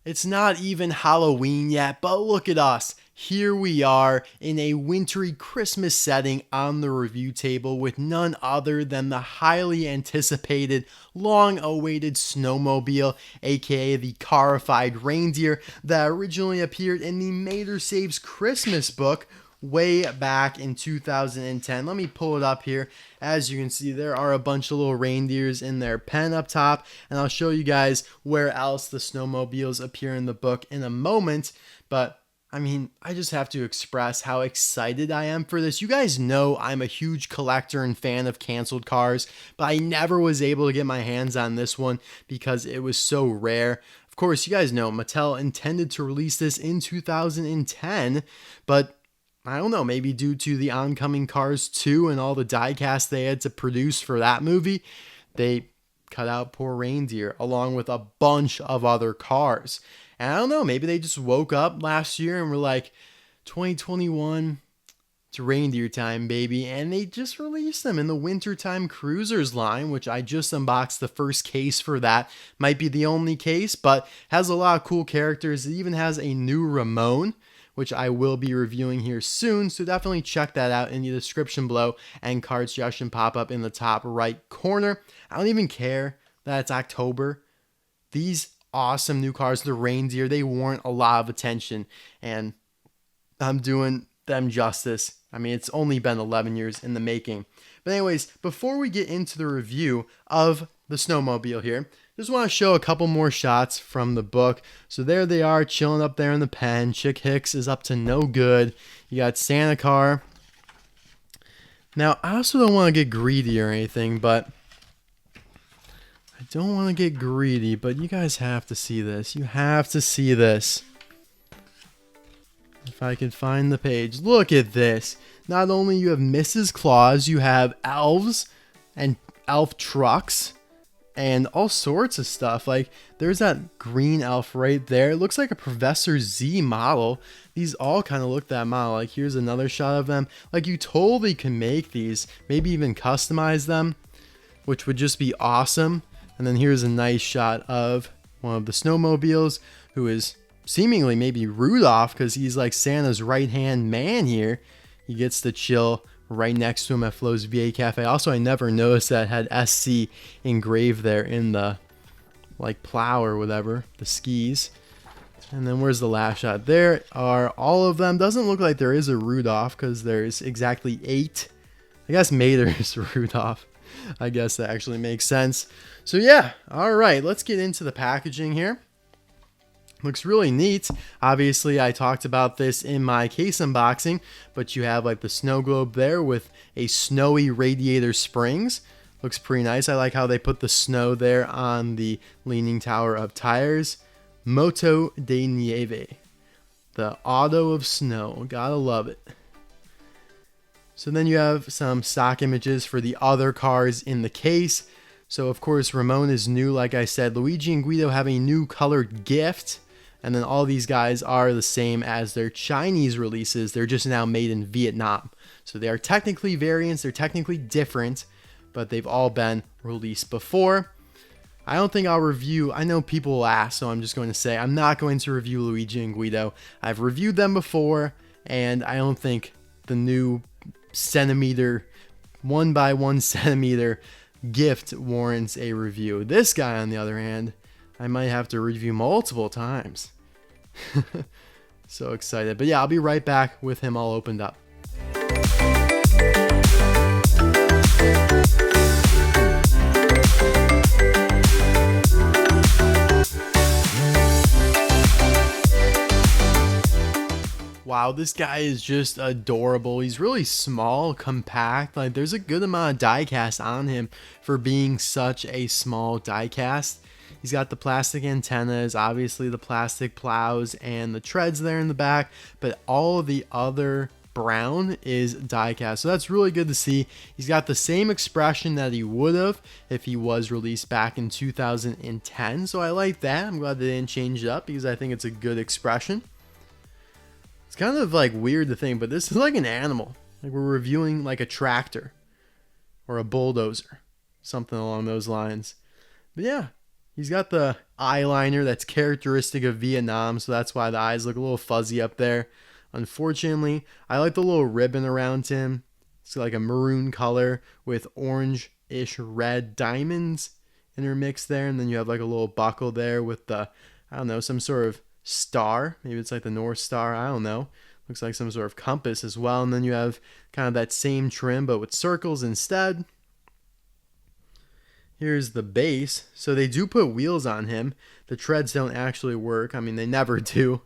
It's not even Halloween yet, but look at us. Here we are in a wintry Christmas setting on the review table with none other than the highly anticipated, long-awaited Snowmobile, aka the carified reindeer that originally appeared in the Mater Saves Christmas book way back in 2010. Let me pull it up here. As you can see, there are a bunch of little reindeers in their pen up top, and I'll show you guys where else the snowmobiles appear in the book in a moment. But I mean, I just have to express how excited I am for this. You guys know I'm a huge collector and fan of canceled cars, but I never was able to get my hands on this one because it was so rare. Of course, you guys know Mattel intended to release this in 2010, but I don't know, maybe due to the oncoming Cars 2 and all the diecast they had to produce for that movie, they cut out poor Reindeer along with a bunch of other cars. And I don't know, maybe they just woke up last year and were like, 2021, it's Reindeer time, baby. And they just released them in the Wintertime Cruisers line, which I just unboxed the first case for that. Might be the only case, but has a lot of cool characters. It even has a new Ramone, which I will be reviewing here soon, so definitely check that out in the description below, and card suggestion pop up in the top right corner. I don't even care that it's October. These awesome new cars, the Reindeer, they warrant a lot of attention, and I'm doing them justice. I mean, it's only been 11 years in the making. But anyways, before we get into the review of the Snowmobile here, just want to show a couple more shots from the book. So there they are, chilling up there in the pen. Chick Hicks is up to no good. You got Santa Car. Now, I also don't want to get greedy or anything, but you guys have to see this. You have to see this. If I can find the page. Look at this. Not only you have Mrs. Claus, you have elves and elf trucks and all sorts of stuff. Like, there's that green elf right there. It looks like a Professor Z model. These all kind of look that model. Like, here's another shot of them. Like, you totally can make these, maybe even customize them, which would just be awesome. And then here's a nice shot of one of the snowmobiles, who is seemingly maybe Rudolph, because he's like Santa's right-hand man here. He gets to chill right next to him at Flo's VA Cafe. Also, I never noticed that it had SC engraved there in the like plow or whatever, the skis. And then where's the last shot? There are all of them. Doesn't look like there is a Rudolph because there's exactly 8. I guess Mater is Rudolph. I guess that actually makes sense. So yeah, all right, let's get into the packaging here. Looks really neat. Obviously, I talked about this in my case unboxing, but you have like the snow globe there with a snowy radiator springs. Looks pretty nice. I like how they put the snow there on the leaning tower of tires. Moto de Nieve, the auto of snow. Gotta love it. So then you have some stock images for the other cars in the case. So of course, Ramone is new, like I said. Luigi and Guido have a new colored gift. And then all these guys are the same as their Chinese releases. They're just now made in Vietnam. So they are technically variants. They're technically different, but they've all been released before. I don't think I'll review. I know people will ask, so I'm just going to say I'm not going to review Luigi and Guido. I've reviewed them before, and I don't think the new centimeter, 1 by 1 centimeter gift warrants a review. This guy, on the other hand, I might have to review multiple times. So excited. But yeah, I'll be right back with him all opened up. Wow, this guy is just adorable. He's really small, compact. Like, there's a good amount of diecast on him for being such a small diecast. He's got the plastic antennas, obviously the plastic plows and the treads there in the back, but all of the other brown is diecast. So that's really good to see. He's got the same expression that he would have if he was released back in 2010. So I like that. I'm glad they didn't change it up because I think it's a good expression. It's kind of like weird to think, but this is like an animal. Like we're reviewing like a tractor or a bulldozer, something along those lines. But yeah, He's got the eyeliner that's characteristic of Vietnam, so that's why the eyes look a little fuzzy up there. Unfortunately, I like the little ribbon around him. It's like a maroon color with orange-ish red diamonds intermixed there, and then you have like a little buckle there with the, I don't know, some sort of star. Maybe it's like the North Star. I don't know. Looks like some sort of compass as well. And then you have kind of that same trim, but with circles instead. Here's the base. So they do put wheels on him. The treads don't actually work. I mean, they never do.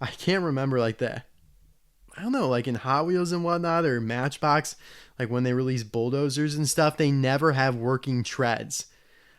I can't remember like that. I don't know, like in Hot Wheels and whatnot, or Matchbox, like when they release bulldozers and stuff, they never have working treads.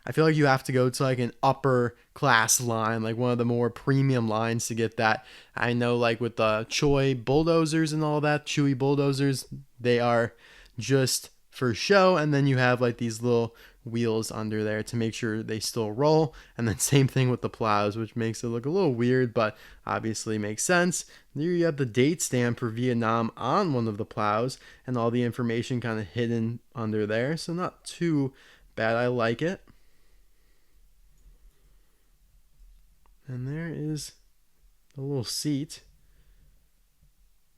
I feel like you have to go to like an upper class line, like one of the more premium lines to get that. I know like with the Choi bulldozers and all that, Chewy bulldozers, they are just for show. And then you have like these little wheels under there to make sure they still roll. And then same thing with the plows, which makes it look a little weird, but obviously makes sense. Here you have the date stamp for Vietnam on one of the plows and all the information kind of hidden under there. So not too bad. I like it. And there is the little seat,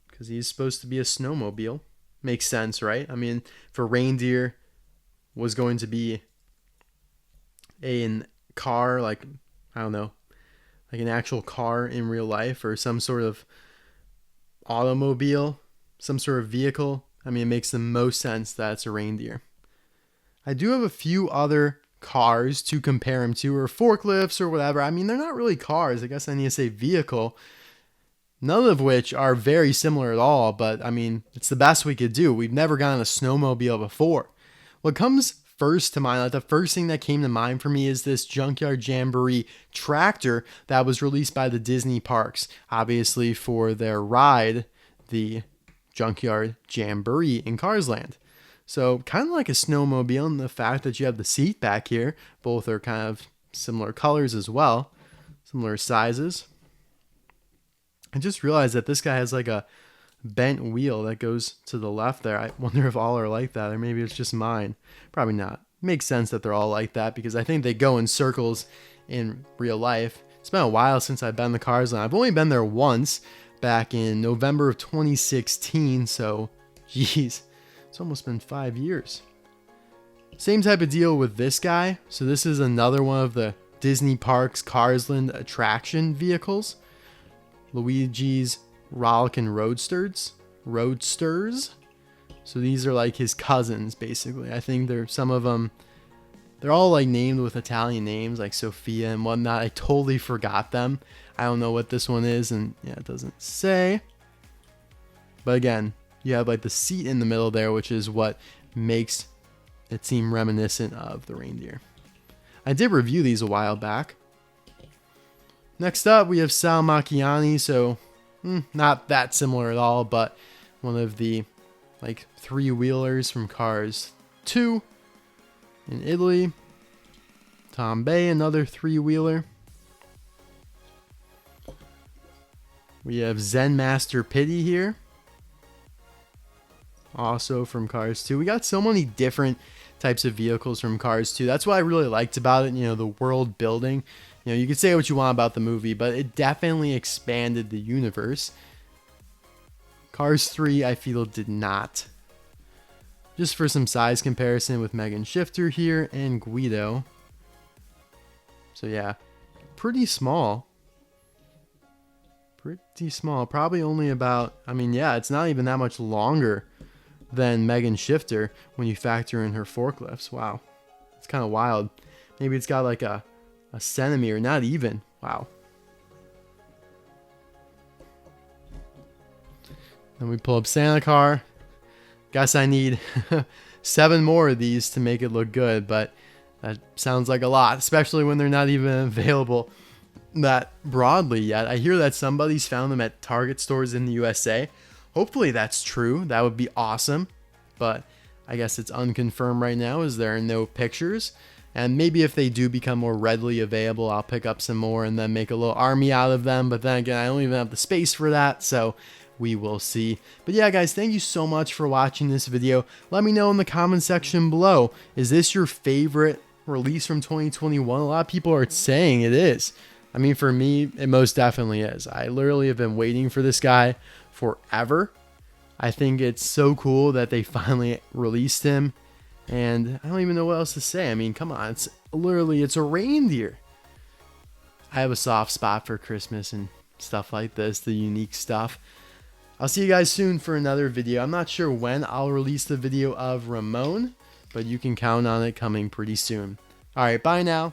because he's supposed to be a snowmobile. Makes sense, right? I mean, for Reindeer was going to be a car, like, I don't know, like an actual car in real life, or some sort of automobile, some sort of vehicle. I mean, it makes the most sense that it's a Reindeer. I do have a few other cars to compare them to, or forklifts or whatever. I mean, they're not really cars. I guess I need to say vehicle. None of which are very similar at all, but I mean, it's the best we could do. We've never gotten a snowmobile before. What comes first to mind, like the first thing that came to mind for me, is this Junkyard Jamboree tractor that was released by the Disney parks, obviously for their ride, the Junkyard Jamboree in Cars Land. So kind of like a snowmobile in the fact that you have the seat back here. Both are kind of similar colors as well, similar sizes. I just realized that this guy has like a bent wheel that goes to the left there. I wonder if all are like that, or maybe it's just mine. Probably not. Makes sense that they're all like that, because I think they go in circles in real life. It's been a while since I've been to Cars Land. I've only been there once back in November of 2016, so geez. It's almost been 5 years. Same type of deal with this guy. So this is another one of the Disney Parks Cars Land attraction vehicles. Luigi's Rollickin' Roadsters. So these are like his cousins, basically. I think some of them, they're all like named with Italian names, like Sophia and whatnot. I totally forgot them. I don't know what this one is, and yeah, it doesn't say. But again, you have like the seat in the middle there, which is what makes it seem reminiscent of the Reindeer. I did review these a while back. Next up, we have Sal Machiani. So not that similar at all, but one of the like three-wheelers from Cars 2 in Italy. Tom Bay, another three-wheeler. We have Zen Master Pity here, also from Cars 2. We got so many different types of vehicles from Cars 2. That's what I really liked about it, the world building. You could say what you want about the movie, but it definitely expanded the universe. Cars 3, I feel, did not. Just for some size comparison with Megan Shifter here and Guido. So yeah, pretty small. Pretty small. Probably only about, it's not even that much longer than Megan Shifter when you factor in her forklifts. Wow. It's kind of wild. Maybe it's got like a centimeter, not even. Wow. Then we pull up Santa car. Guess I need 7 more of these to make it look good, but that sounds like a lot, especially when they're not even available that broadly yet. I hear that somebody's found them at Target stores in the USA. Hopefully that's true. That would be awesome, but I guess it's unconfirmed right now as there are no pictures. And maybe if they do become more readily available, I'll pick up some more and then make a little army out of them. But then again, I don't even have the space for that, so we will see. But yeah, guys, thank you so much for watching this video. Let me know in the comment section below, is this your favorite release from 2021? A lot of people are saying it is. I mean, for me, it most definitely is. I literally have been waiting for this guy forever. I think it's so cool that they finally released him. And I don't even know what else to say. I mean, come on. It's a reindeer. I have a soft spot for Christmas and stuff like this, the unique stuff. I'll see you guys soon for another video. I'm not sure when I'll release the video of Ramone, but you can count on it coming pretty soon. All right, bye now.